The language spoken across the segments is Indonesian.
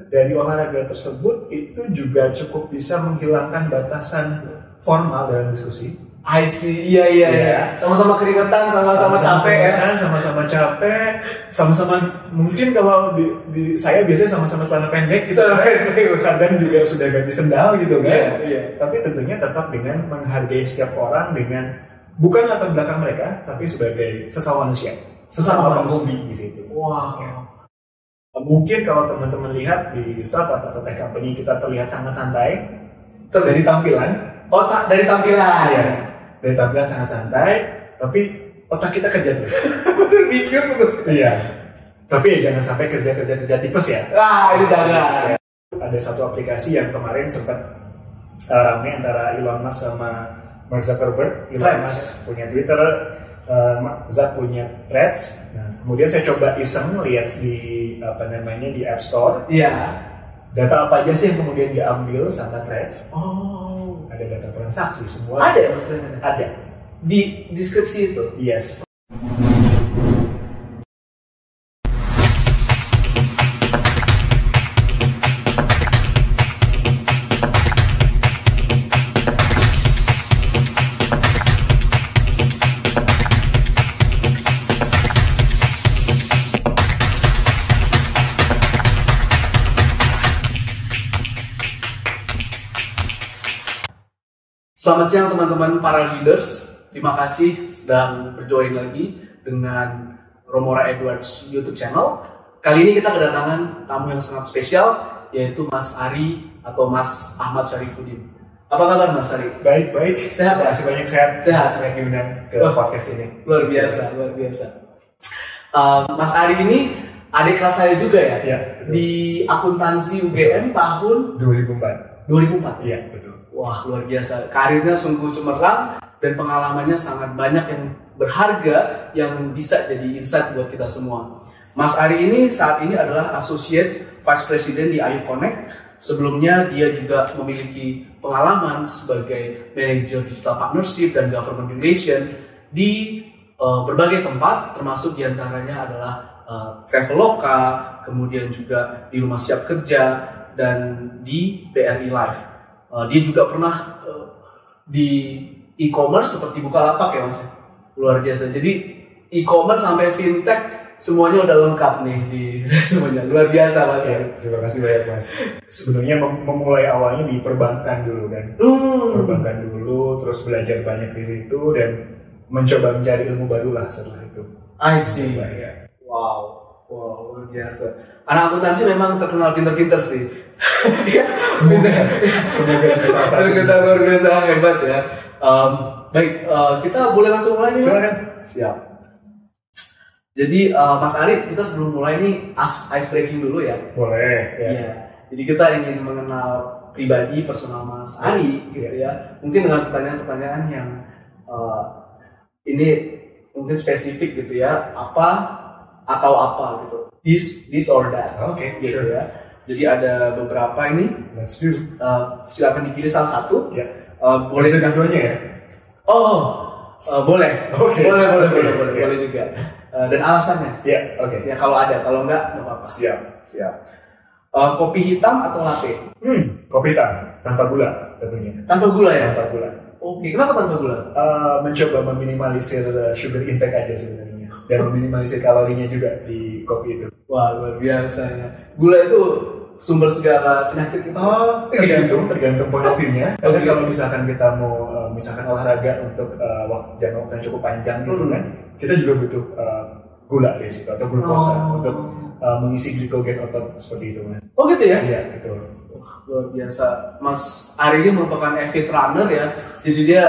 dari olahraga tersebut itu juga cukup bisa menghilangkan batasan formal dalam diskusi. I see, iya. Sama-sama keringetan, sama-sama capek ya. Sama-sama capek, sama-sama mungkin kalau di saya biasanya sama-sama celana pendek gitu. Kadang juga sudah ganti sendal gitu kan. Iya. Tapi tentunya tetap dengan menghargai setiap orang dengan bukan latar belakang mereka, tapi sebagai sesama manusia, sesama penghobi di situ. Wow. Ya. Mungkin kalau teman-teman lihat di startup atau tech company kita terlihat sangat santai dari tampilan. Oh, dari tampilan. Iya. Dari tampilan sangat santai, tapi otak kita kerja terus. Mikir terus. Iya. Tapi ya jangan sampai kerja tipes ya. Itu jangan. Ada satu aplikasi yang kemarin sempat ramai antara Elon Musk sama Mark Zuckerberg. Elon Musk punya Twitter, Zuck punya Threads. Nah, kemudian saya coba iseng lihat di di App Store. Iya. Data apa aja sih yang kemudian diambil sama Threads? Oh. Ada data transaksi semua. Ada maksudnya? Ada. Di deskripsi itu? Yes. Selamat siang teman-teman para leaders. Terima kasih sedang berjoin lagi dengan Romora Edwards YouTube channel. Kali ini kita kedatangan tamu yang sangat spesial, yaitu Mas Ari atau Mas Ahmad Syarifuddin. Apa kabar Mas Ari? Baik. Sehat ya? Masih banyak sehat. Sehat diundang ke podcast ini. Luar biasa. Mas Ari ini adik kelas saya juga ya? Iya. Di akuntansi UGM tahun 2004. 2004? Iya, betul. Wah, luar biasa. Karirnya sungguh cemerlang dan pengalamannya sangat banyak yang berharga yang bisa jadi insight buat kita semua. Mas Ari ini saat ini adalah Associate Vice President di Ayu Connect. Sebelumnya dia juga memiliki pengalaman sebagai Manager Digital Partnership dan Government Relation di berbagai tempat, termasuk diantaranya adalah Traveloka, kemudian juga di Rumah Siap Kerja, dan di BRI Live. Dia juga pernah di e-commerce seperti Bukalapak ya Mas. Luar biasa. Jadi e-commerce sampai fintech semuanya udah lengkap nih di semuanya. Luar biasa Mas. Ya, terima kasih banyak Mas. Sebenarnya memulai awalnya di perbankan dulu kan. Perbankan dulu, terus belajar banyak di situ dan mencoba mencari ilmu baru lah setelah itu. I see. Wow, luar biasa. Anak akuntansi memang terkenal pinter-pinter sih. Semoga bisa kita luar biasa hebat ya. Baik, kita boleh langsung mulai nih Mas? Silakan. Siap. Jadi Mas Ari, kita sebelum mulai nih ice breaking dulu ya. Boleh. Ya. Iya. Jadi kita ingin mengenal pribadi personal Mas Ari gitu ya. Mungkin dengan pertanyaan-pertanyaan yang ini mungkin spesifik gitu ya. Apa atau apa gitu. This or that. Oke, gitu sure. ya. Jadi ada beberapa ini. Let's do. Silakan dipilih salah satu. Ya. Boleh segitu-nya ya? Boleh. Oke. Boleh juga. Dan alasannya? Ya, oke. Ya kalau ada, kalau enggak apa-apa. Siap. Kopi hitam atau latte? Kopi hitam tanpa gula tentunya. Tanpa gula ya? Tanpa gula. Oke, kenapa tanpa gula? Mencoba meminimalisir sugar intake aja sebenarnya dan meminimalisir kalorinya juga di kopi itu. Wah, luar biasa ya. Gula itu sumber segala penyakit itu. Tergantung point of view-nya. Karena kalau misalkan kita mau misalkan olahraga untuk jangka waktu yang cukup panjang gitu kan, kita juga butuh gula di situ atau glukosa untuk mengisi glikogen otot seperti itu Mas. Oh gitu ya? Iya, betul. Luar biasa. Mas Ari ini merupakan avid runner ya. Jadi dia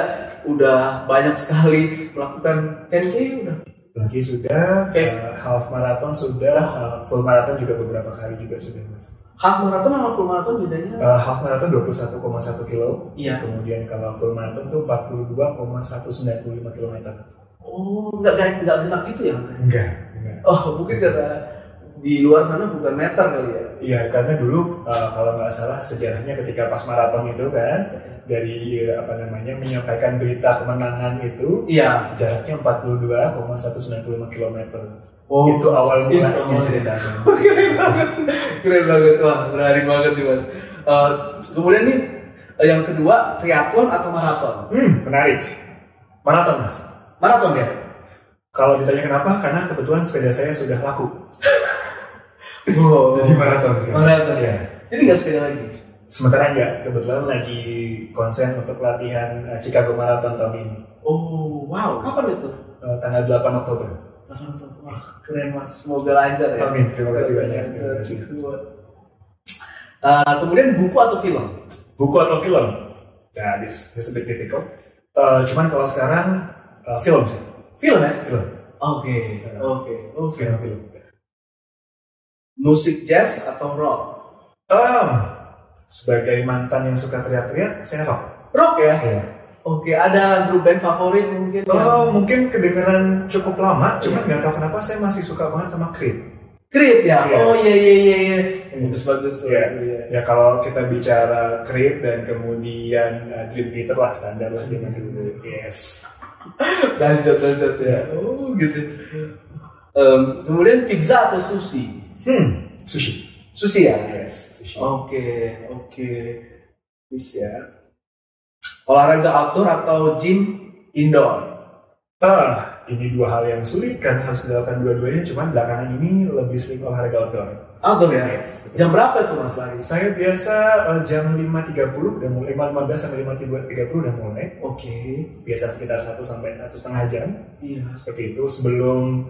udah banyak sekali melakukan 10K udah. 10K sudah, half marathon sudah, full marathon juga beberapa kali juga sudah Mas. Half marathon sama full marathon bedanya? Half marathon 21,1 kilo. Iya. Kemudian kalau full marathon tuh 42,195 km. Oh, enggak genap gitu ya? Enggak. Oh, mungkin karena di luar sana bukan meter kali ya. Iya, karena dulu kalau nggak salah sejarahnya ketika pas maraton itu kan dari menyampaikan berita kemenangan itu, iya, jaraknya 42,195 km. Itu awal mulanya ceritanya. Keren banget, wah menarik banget sih Mas. Kemudian nih yang kedua, triathlon atau maraton? Menarik. Maraton, Mas. Maraton ya? Kalau ditanya kenapa, karena kebetulan sepeda saya sudah laku. Wow. Jadi maraton sekarang. Maraton ya. Jadi nggak sepeda lagi? Sementara enggak, kebetulan lagi konsen untuk latihan Chicago Marathon tahun ini. Oh, wow. Kapan itu? Tanggal 8 Oktober. Wah, keren Mas. Semoga lancar ya. Amin, terima kasih banyak. Terima kasih. Kemudian buku atau film? Buku atau film? Nah, this a bit difficult. Cuman kalau sekarang film sih. Film ya? Film. Oke. Film. Musik jazz atau rock? Sebagai mantan yang suka teriak-teriak, saya rock. Rock ya? Iya. Oke, ada grup band favorit mungkin? Mungkin kedengeran cukup lama, cuman nggak tahu kenapa saya masih suka banget sama Creed. Creed ya? Yes. Oh iya. Bagus tuh. Yeah. Ya kalau kita bicara Creed dan kemudian Dream Theater lah standar lah zaman dulu. Yes. Lanjut ya. Oh gitu. Kemudian pizza atau sushi? Sushi. Sushi ya? Yes, sushi. Oke. Bisa ya. Olahraga outdoor atau gym indoor? Ini dua hal yang sulit karena harus dilakukan dua-duanya. Cuman belakangan ini lebih sering olahraga outdoor. Outdoor ya? Yes, jam berapa tuh Mas lari? Saya biasa jam 5.30 udah mulai, 5.15 sampai 5.30 udah mulai. Oke. Biasa sekitar 1 sampai 1,5 jam. Iya. Seperti itu sebelum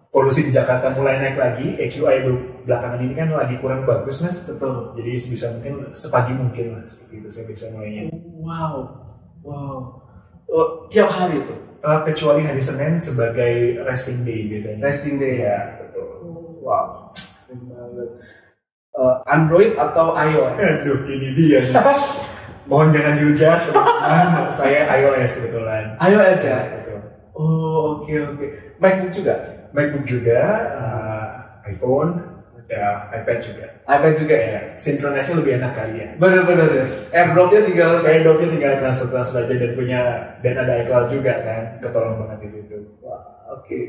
polusi di Jakarta mulai naik lagi. AQI belakangan ini kan lagi kurang bagus, Mas. Betul. Jadi sebisa mungkin sepagi mungkin lah, seperti itu saya bisa mulainya. Wow. Tiap hari tuh? Kecuali hari Senin sebagai resting day biasanya. Resting day ya, betul. Wow. Android atau iOS? Aduh, ini dia nih. Mohon jangan dihujat, teman-teman. Saya iOS kebetulan. iOS ya? Betul. Oh, oke. MacBook juga? MacBook juga, iPhone, ya iPad juga. iPad juga ya? Sinkronisasi lebih enak kali ya. Bener ya. AirDrop-nya tinggal transfer aja dan ada iCloud juga kan, ketolong banget di situ. Wah, oke.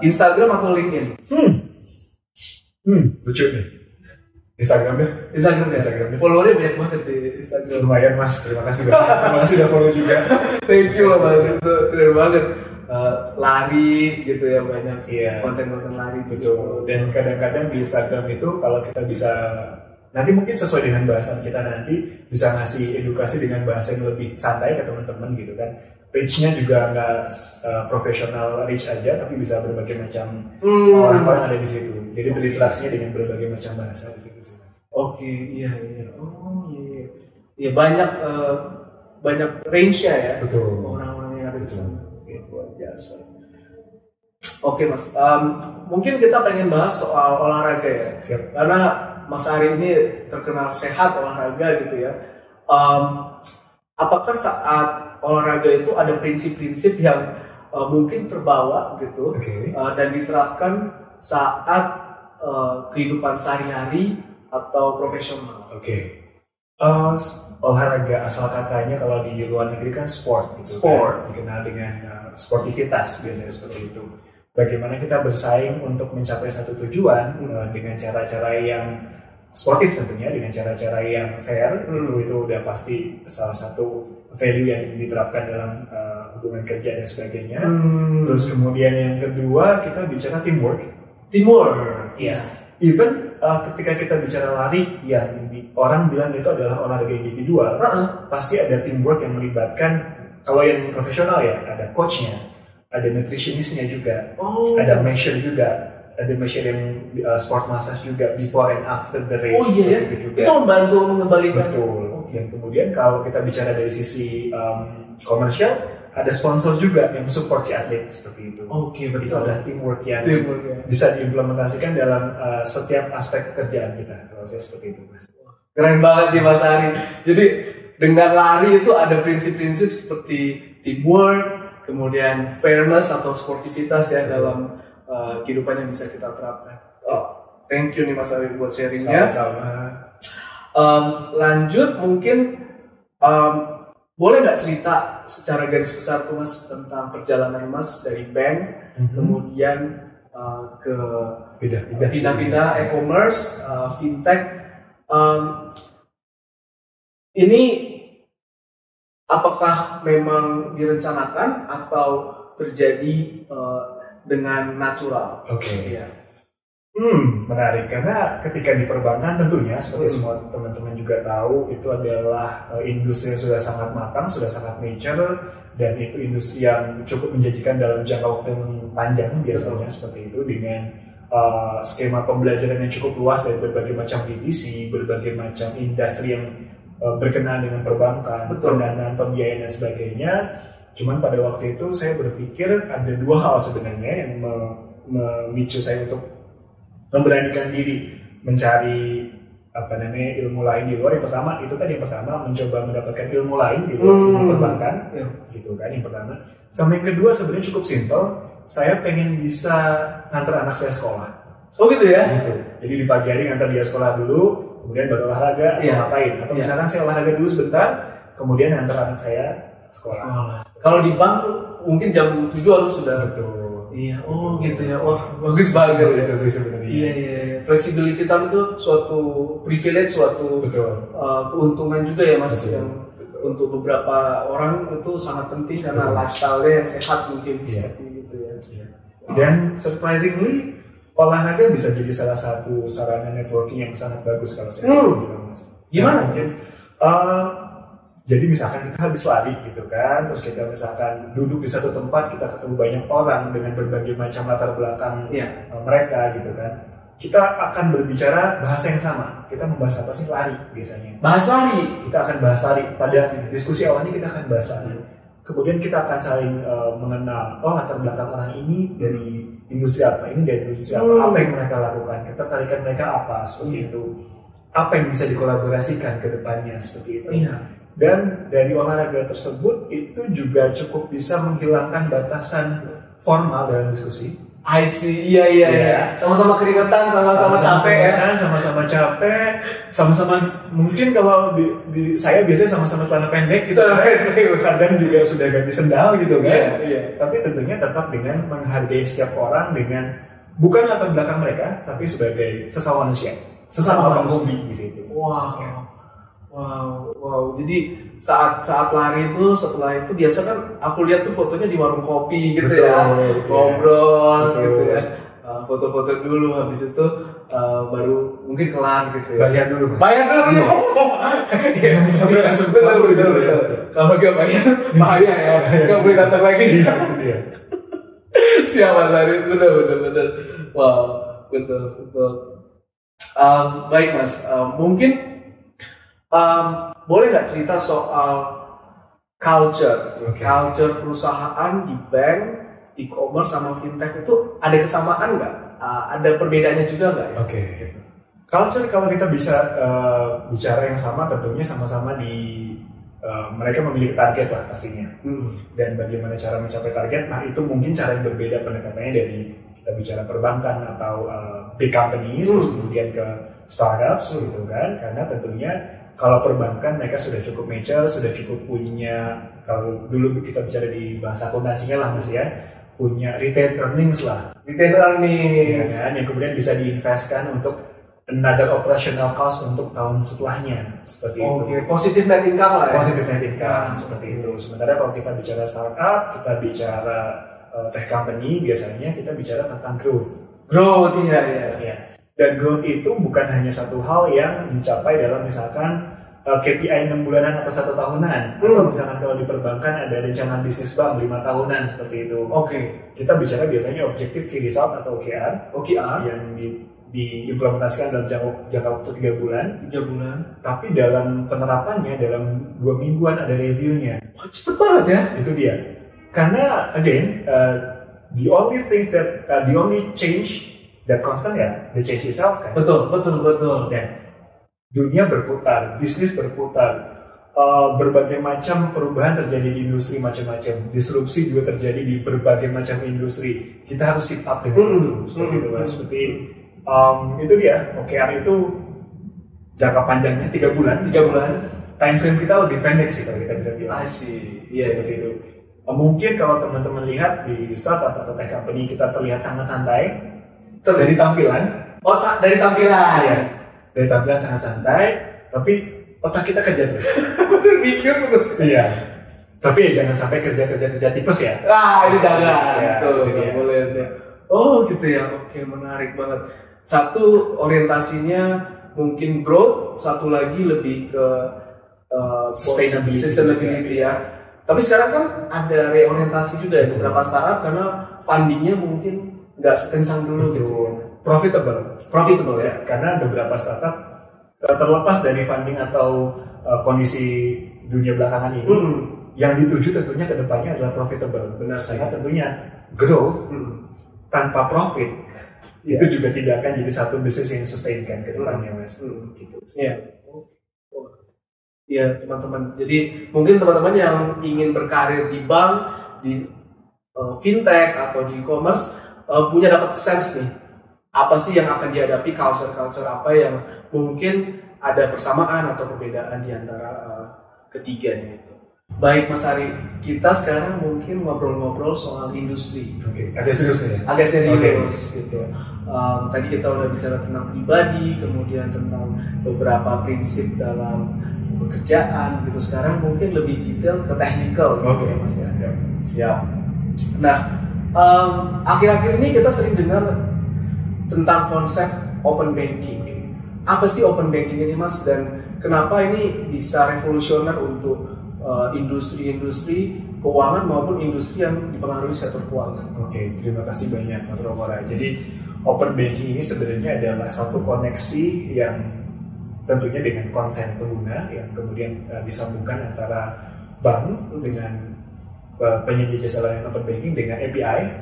Instagram atau LinkedIn? Lucu nih. Instagram deh. Followernya banyak banget di Instagram. Lumayan Mas, terima kasih banyak. Terima kasih udah follow juga. Thank you Mas, itu keren banget. Lari gitu ya, banyak konten-konten lari. Betul. Dan kadang-kadang di Instagram itu kalau kita bisa, nanti mungkin sesuai dengan bahasan kita nanti bisa ngasih edukasi dengan bahasa yang lebih santai ke teman-teman gitu kan. Reach-nya juga nggak profesional reach aja, tapi bisa berbagai macam orang-orang ada di situ. Jadi berinteraksinya dengan berbagai macam bahasa di situ. Oke, iya. Oh iya. Ya banyak range-nya ya. Betul. Orang-orang yang ada di sana. Luar biasa. Oke Mas, mungkin kita pengen bahas soal olahraga ya. Siap. Karena Mas Ari ini terkenal sehat olahraga gitu ya. Apakah saat olahraga itu ada prinsip-prinsip yang mungkin terbawa gitu, dan diterapkan saat kehidupan sehari-hari atau profesional? Olahraga asal katanya kalau di luar negeri kan sport gitu. Sport. Kan? Dikenal dengan sportivitas biasanya seperti itu. Bagaimana kita bersaing untuk mencapai satu tujuan dengan cara-cara yang sportif tentunya, dengan cara-cara yang fair, itu udah pasti salah satu value yang diterapkan dalam hubungan kerja dan sebagainya. Terus kemudian yang kedua kita bicara teamwork. Yes. Even ketika kita bicara lari yang orang bilang itu adalah olahraga individual, pasti ada teamwork yang melibatkan, kalau yang profesional ya ada coachnya, ada nutritionistnya juga, ada measure juga, ada measure yang sport massage juga before and after the race. Oh iya ya, itu membantu mengembalikan. Betul. Dan kemudian kalau kita bicara dari sisi komersial, ada sponsor juga yang support si atlet seperti itu. Betul. Itu adalah teamwork yang bisa diimplementasikan dalam setiap aspek pekerjaan kita. Kalau saya seperti itu, Mas. Keren banget nih Mas Ari. Jadi dengan lari itu ada prinsip-prinsip seperti teamwork, kemudian fairness atau sportivitas ya dalam kehidupan yang bisa kita terapkan. Thank you nih Mas Ari buat sharingnya. Sama-sama. Lanjut mungkin boleh nggak cerita secara garis besar tuh Mas tentang perjalanan Mas dari bank kemudian ke pindah-pindah e-commerce, fintech. Ini apakah memang direncanakan atau terjadi dengan natural? Oke. Ya. Menarik karena ketika di perbankan tentunya seperti semua teman-teman juga tahu itu adalah industri yang sudah sangat matang, sudah sangat mature, dan itu industri yang cukup menjanjikan dalam jangka waktu yang panjang biasanya seperti itu dengan skema pembelajaran yang cukup luas dari berbagai macam divisi, berbagai macam industri yang berkenaan dengan perbankan, pendanaan, pembiayaan dan sebagainya. Cuman pada waktu itu saya berpikir ada dua hal sebenarnya yang memicu saya untuk memberanikan diri mencari ilmu lain di luar. Yang pertama mencoba mendapatkan ilmu lain di luar perbankan, gitu kan yang pertama. Sama yang kedua sebenarnya cukup simpel, saya pengen bisa nganter anak saya sekolah. Oh gitu ya? Gitu. Jadi di pagi hari nganter dia sekolah dulu, kemudian baru olahraga atau ngapain. Atau misalkan saya olahraga dulu sebentar, kemudian nganter anak saya sekolah. Kalau di bank mungkin jam 7 harus sudah. Betul. Iya, gitu ya. Wah, bagus banget itu sih sebenarnya. Iya. Flexibility time itu suatu privilege, suatu keuntungan juga ya Mas. Yang untuk beberapa orang itu sangat penting karena lifestyle-nya yang sehat mungkin seperti gitu ya. Dan surprisingly olahraga bisa jadi salah satu sarana networking yang sangat bagus kalau saya bilang Mas. Gimana? Mungkin jadi misalkan kita habis lari gitu kan, terus kita misalkan duduk di satu tempat, kita ketemu banyak orang dengan berbagai macam latar belakang mereka gitu kan. Kita akan berbicara bahasa yang sama. Kita membahas apa sih? Lari biasanya. Bahas lari? Kita akan bahas lari. Pada diskusi awalnya kita akan bahas lari. Kemudian kita akan saling mengenal, latar belakang orang ini dari industri apa, ini dari industri apa yang mereka lakukan, ketertarikan mereka apa, seperti itu. Apa yang bisa dikolaborasikan ke depannya, seperti itu. Dan dari olahraga tersebut itu juga cukup bisa menghilangkan batasan formal dalam diskusi. I see, iya. Sama-sama keringetan, sama-sama capek ya. Sama-sama capek, sama-sama mungkin kalau di saya biasanya sama-sama celana pendek gitu. Kadang juga sudah ganti sendal gitu kan. Tapi tentunya tetap dengan menghargai setiap orang dengan bukan latar belakang mereka, tapi sebagai sesama manusia, sesama penghobi di situ. Wow. Jadi saat lari itu, setelah itu biasa kan aku lihat tuh fotonya di warung kopi gitu. Ngobrol gitu ya. Foto-foto dulu, habis itu baru mungkin kelar gitu ya. Bayar dulu. Betul. Kalau gak bayar bahaya ya. Gak boleh datang lagi. Siap Mas Ari, betul. Wow, betul. Baik Mas, mungkin boleh nggak cerita soal culture perusahaan di bank, e-commerce sama fintech itu ada kesamaan nggak? Ada perbedaannya juga nggak? Culture kalau kita bisa bicara yang sama, tentunya sama-sama di mereka memiliki target lah pastinya. Dan bagaimana cara mencapai target? Nah itu mungkin cara yang berbeda pendekatannya dari kita bicara perbankan atau big companies, kemudian ke startups gitu kan, karena tentunya kalau perbankan mereka sudah cukup mature, sudah cukup punya, kalau dulu kita bicara di bahasa akuntansinya lah Mas ya, punya retained earnings lah. Retained earnings. Ya kan, yang kemudian bisa diinvestkan untuk another operational cost untuk tahun setelahnya, seperti itu. Positive net income lah ya? Positive net income, seperti itu. Sementara kalau kita bicara startup, kita bicara tech company, biasanya kita bicara tentang growth. Iya. Dan growth itu bukan hanya satu hal yang dicapai dalam misalkan KPI 6 bulanan atau 1 tahunan. Atau misalkan kalau di perbankan ada rencana bisnis bank 5 tahunan seperti itu. Kita bicara biasanya objektif key result atau OKR yang diimplementasikan dalam jangka waktu 3 bulan. Tapi dalam penerapannya dalam 2 mingguan ada reviewnya. Cepet banget ya? Itu dia. Karena again the only change that constant ya, the change itself kan. Betul. Dan dunia berputar, bisnis berputar, berbagai macam perubahan terjadi di industri macam-macam, disrupsi juga terjadi di berbagai macam industri. Kita harus keep up dengan itu, seperti itu kan. Seperti Itu dia, OKR itu jangka panjangnya 3 bulan. 3 bulan. Time frame kita lebih pendek sih kalau kita bisa bilang. Iya, seperti itu. Mungkin kalau teman-teman lihat di startup atau tech company kita terlihat sangat santai dari tampilan. Dari tampilan. Iya. Dari tampilan sangat santai, tapi otak kita kerja terus. Betul, mikir terus. Iya. Tapi ya jangan sampai kerja tipes ya. Ini jangan. Ya, Betul, nggak boleh. Oh gitu ya. Oke, menarik banget. Satu orientasinya mungkin growth, satu lagi lebih ke sustainability ya. Tapi sekarang kan ada reorientasi juga ya beberapa startup karena fundingnya mungkin nggak sekencang dulu gitu. Profitable ya. Karena beberapa startup terlepas dari funding atau kondisi dunia belakangan ini, yang dituju tentunya ke depannya adalah profitable. Benar sih. Karena tentunya growth tanpa profit itu juga tidak akan jadi satu bisnis yang sustain kan ke depannya, Mas. Gitu. Iya. Ya teman-teman, jadi mungkin teman-teman yang ingin berkarir di bank, di fintech atau di e-commerce punya dapat sense nih, apa sih yang akan dihadapi, culture apa yang mungkin ada persamaan atau perbedaan di antara ketiganya itu. Baik Mas Ari, kita sekarang mungkin ngobrol-ngobrol soal industri. Agak serius ya? Agak serius gitu. Tadi kita udah bicara tentang pribadi, kemudian tentang beberapa prinsip dalam pekerjaan gitu. Sekarang mungkin lebih detail ke technical gitu ya Mas ya. Siap. Nah, akhir-akhir ini kita sering dengar tentang konsep open banking. Apa sih open banking ini Mas, dan kenapa ini bisa revolusioner untuk industri-industri keuangan maupun industri yang dipengaruhi sektor keuangan? Terima kasih banyak Mas Romora. Jadi open banking ini sebenarnya adalah satu koneksi yang tentunya dengan konsen pengguna yang kemudian disambungkan antara bank dengan penyedia jasa layanan open banking dengan API,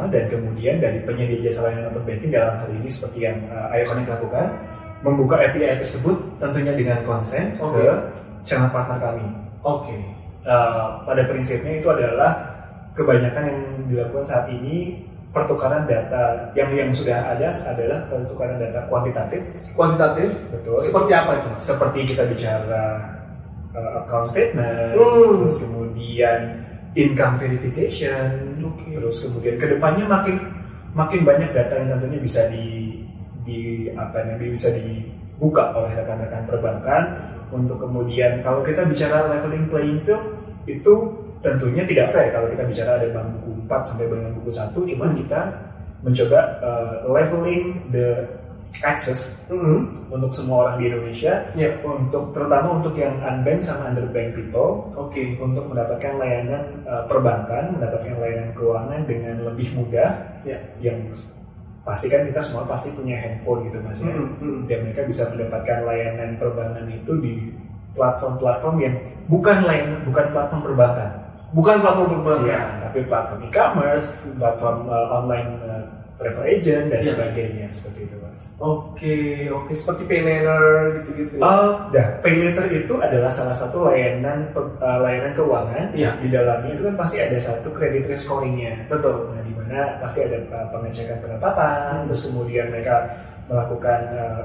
dan kemudian dari penyedia jasa layanan open banking dalam hal ini seperti yang iConnect lakukan, membuka API tersebut tentunya dengan konsen ke channel partner kami. Pada prinsipnya itu adalah kebanyakan yang dilakukan saat ini pertukaran data yang sudah ada adalah pertukaran data kuantitatif. Betul. Seperti apa itu? Seperti kita bicara account statement, terus kemudian income verification, terus kemudian kedepannya makin banyak data yang tentunya bisa bisa dibuka oleh rekan-rekan perbankan untuk kemudian kalau kita bicara leveling playing field itu tentunya tidak fair kalau kita bicara ada bank buku 4 sampai dengan buku 1, cuman kita mencoba leveling the access untuk semua orang di Indonesia, untuk terutama untuk yang unbanked sama underbanked people, untuk mendapatkan layanan perbankan, mendapatkan layanan keuangan dengan lebih mudah, yang pasti kan kita semua pasti punya handphone gitu Mas ya, dan mereka bisa mendapatkan layanan perbankan itu di platform-platform yang bukan platform perbankan. Tapi platform e-commerce, platform online travel agent dan sebagainya seperti itu Mas. Seperti PayLater gitu-gitu. PayLater itu adalah salah satu layanan keuangan. Di dalamnya itu kan pasti ada satu credit risk scoring-nya. Betul. Nah, di mana pasti ada pengecekan pendapatan, terus kemudian mereka melakukan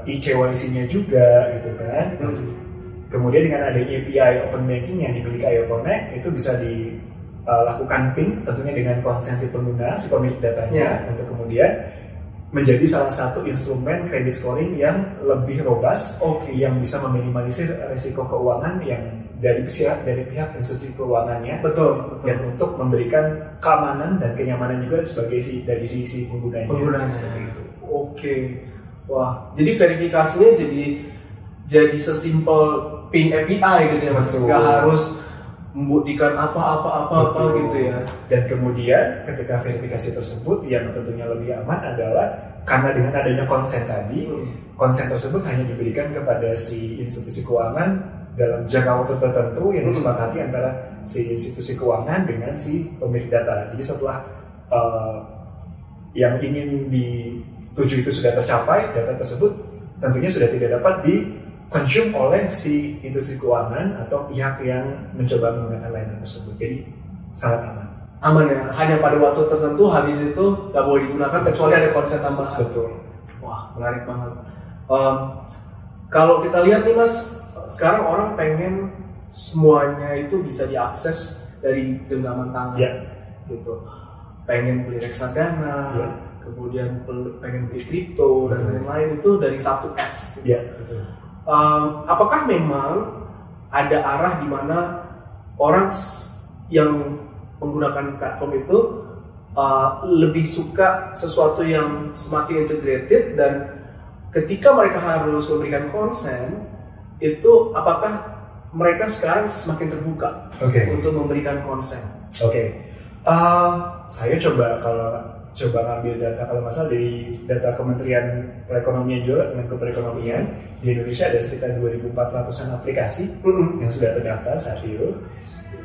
e-KYC-nya juga gitu kan. Kemudian dengan adanya API Open Banking yang dimiliki iConnect itu bisa dilakukan ping tentunya dengan konsen si pengguna, si pemilik datanya, untuk kemudian menjadi salah satu instrumen credit scoring yang lebih robust, yang bisa meminimalisir risiko keuangan yang dari pihak institusi keuangannya, betul. Dan untuk memberikan keamanan dan kenyamanan juga sebagai dari sisi penggunanya. Wah, jadi verifikasinya jadi sesimpel ping API gitu ya Mas, nggak harus membuktikan apa gitu ya. Dan kemudian ketika verifikasi tersebut yang tentunya lebih aman adalah karena dengan adanya konsen tadi, konsen tersebut hanya diberikan kepada si institusi keuangan dalam jangka waktu tertentu yang disepakati antara si institusi keuangan dengan si pemilik data. Jadi setelah yang ingin dituju itu sudah tercapai, data tersebut tentunya sudah tidak dapat consume oleh si institusi keuangan atau pihak yang mencoba menggunakan layanan tersebut. Jadi sangat aman ya, hanya pada waktu tertentu, habis itu nggak boleh digunakan kecuali ada konsen tambahan. Betul. Wah, menarik banget. Kalau kita lihat nih Mas, sekarang orang pengen semuanya itu bisa diakses dari genggaman tangan, gitu. Pengen beli reksadana, kemudian pengen beli kripto dan lain-lain itu dari satu apps. Gitu. Betul. Apakah memang ada arah di mana orang yang menggunakan platform itu lebih suka sesuatu yang semakin integrated, dan ketika mereka harus memberikan konsen itu apakah mereka sekarang semakin terbuka untuk memberikan konsen? Saya coba ngambil data, kalau masalah dari data Kementerian Perekonomian juga, Kemenko Perekonomian, di Indonesia ada sekitar 2.400-an aplikasi yang sudah terdaftar saat itu.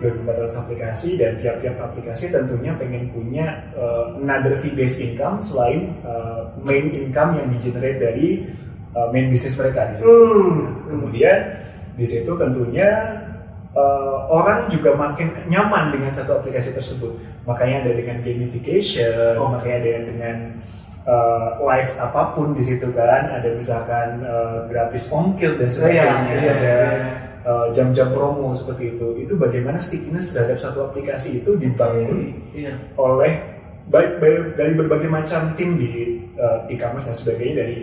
2.400 aplikasi, dan tiap-tiap aplikasi tentunya pengen punya another fee-based income selain main income yang di-generate dari main business mereka di situ. Kemudian di situ tentunya orang juga makin nyaman dengan satu aplikasi tersebut. Makanya ada dengan gamification, makanya ada dengan live apapun di situ kan. Ada misalkan gratis ongkir dan sebagainya. Ada jam-jam promo seperti itu bagaimana stickiness terhadap satu aplikasi itu dibangun oleh dari berbagai macam tim di e-commerce dan sebagainya, dari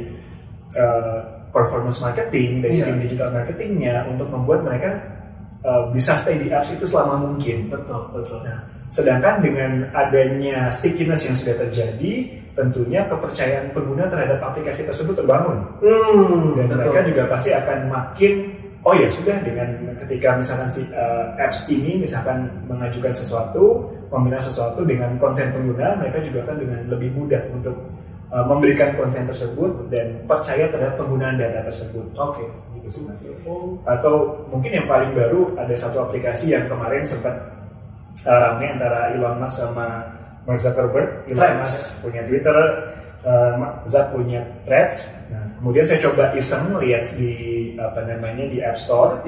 performance marketing, dari tim digital marketingnya, untuk membuat mereka bisa stay di apps itu selama mungkin. Betul. Nah, sedangkan dengan adanya stickiness yang sudah terjadi, tentunya kepercayaan pengguna terhadap aplikasi tersebut terbangun, dan mereka juga pasti akan makin sudah, dengan ketika misalkan si apps ini misalkan mengajukan sesuatu, meminta sesuatu dengan konsen pengguna, mereka juga akan dengan lebih mudah untuk memberikan konsen tersebut dan percaya terhadap penggunaan data tersebut. Gitu sih Mas. Atau mungkin yang paling baru, ada satu aplikasi yang kemarin sempat ramai antara Elon Musk sama Mark Zuckerberg. Elon Musk punya Twitter, Zuck punya Threads. Nah, kemudian saya coba iseng lihat di di App Store.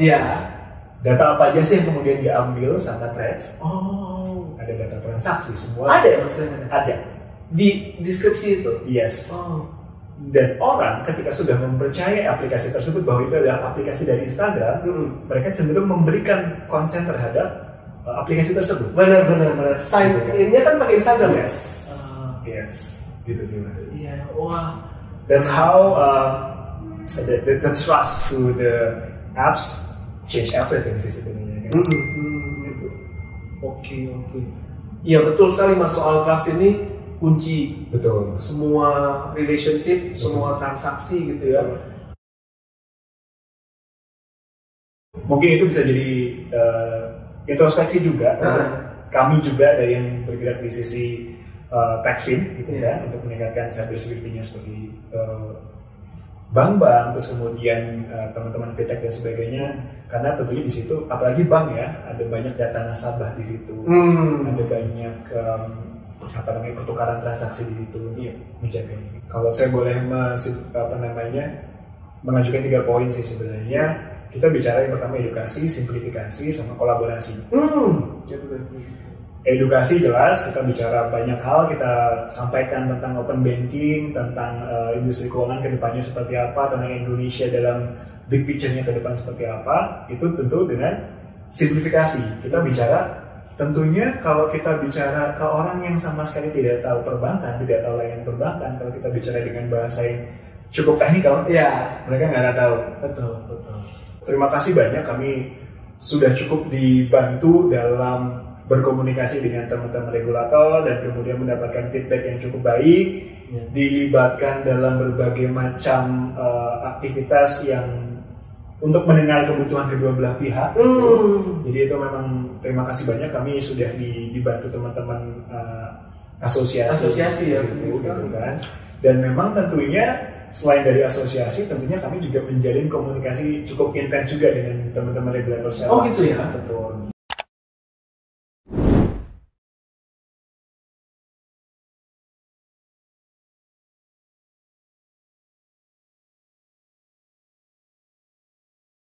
Data apa aja sih yang kemudian diambil sama Threads? Ada data transaksi semua. Ada maksudnya? Ada. Di deskripsi itu? Yes. Dan orang ketika sudah mempercayai aplikasi tersebut bahwa itu adalah aplikasi dari Instagram, mereka cenderung memberikan konsen terhadap aplikasi tersebut. Benar. Sign in-nya kan pakai Instagram. Yes. Gitu sih Mas. Wah. That's how the trust to the apps change everything sih sebenarnya. Oke. Iya betul sekali Mas, soal trust ini kunci. Betul. Semua relationship, semua transaksi gitu ya. Mungkin itu bisa jadi introspeksi juga untuk kami juga dari yang bergerak di sisi TechFin gitu kan, untuk meningkatkan cyber security-nya seperti bank-bank, terus kemudian teman-teman fintech dan sebagainya, karena tentunya di situ, apalagi bank ya, ada banyak data nasabah di situ, ada banyak pertukaran transaksi di situ, menjaga ini. Kalau saya boleh mengajukan 3 poin sih sebenarnya, kita bicara yang pertama edukasi, simplifikasi, sama kolaborasi. Edukasi jelas, kita bicara banyak hal, kita sampaikan tentang open banking, tentang industri keuangan ke depannya seperti apa, tentang Indonesia dalam big picture-nya ke depan seperti apa. Itu tentu dengan simplifikasi. Kita bicara, tentunya kalau kita bicara ke orang yang sama sekali tidak tahu perbankan, tidak tahu layanan perbankan, kalau kita bicara dengan bahasa yang cukup teknikal, mereka nggak tahu. Betul. Terima kasih banyak, kami sudah cukup dibantu dalam berkomunikasi dengan teman-teman regulator dan kemudian mendapatkan feedback yang cukup baik, dilibatkan dalam berbagai macam aktivitas yang untuk mendengar kebutuhan kedua belah pihak. Jadi itu memang terima kasih banyak, kami sudah dibantu teman-teman asosiasi ya, gitu kan. Dan memang tentunya selain dari asosiasi, tentunya kami juga menjalin komunikasi cukup intens juga dengan teman-teman regulator sewa. Gitu ya? Betul.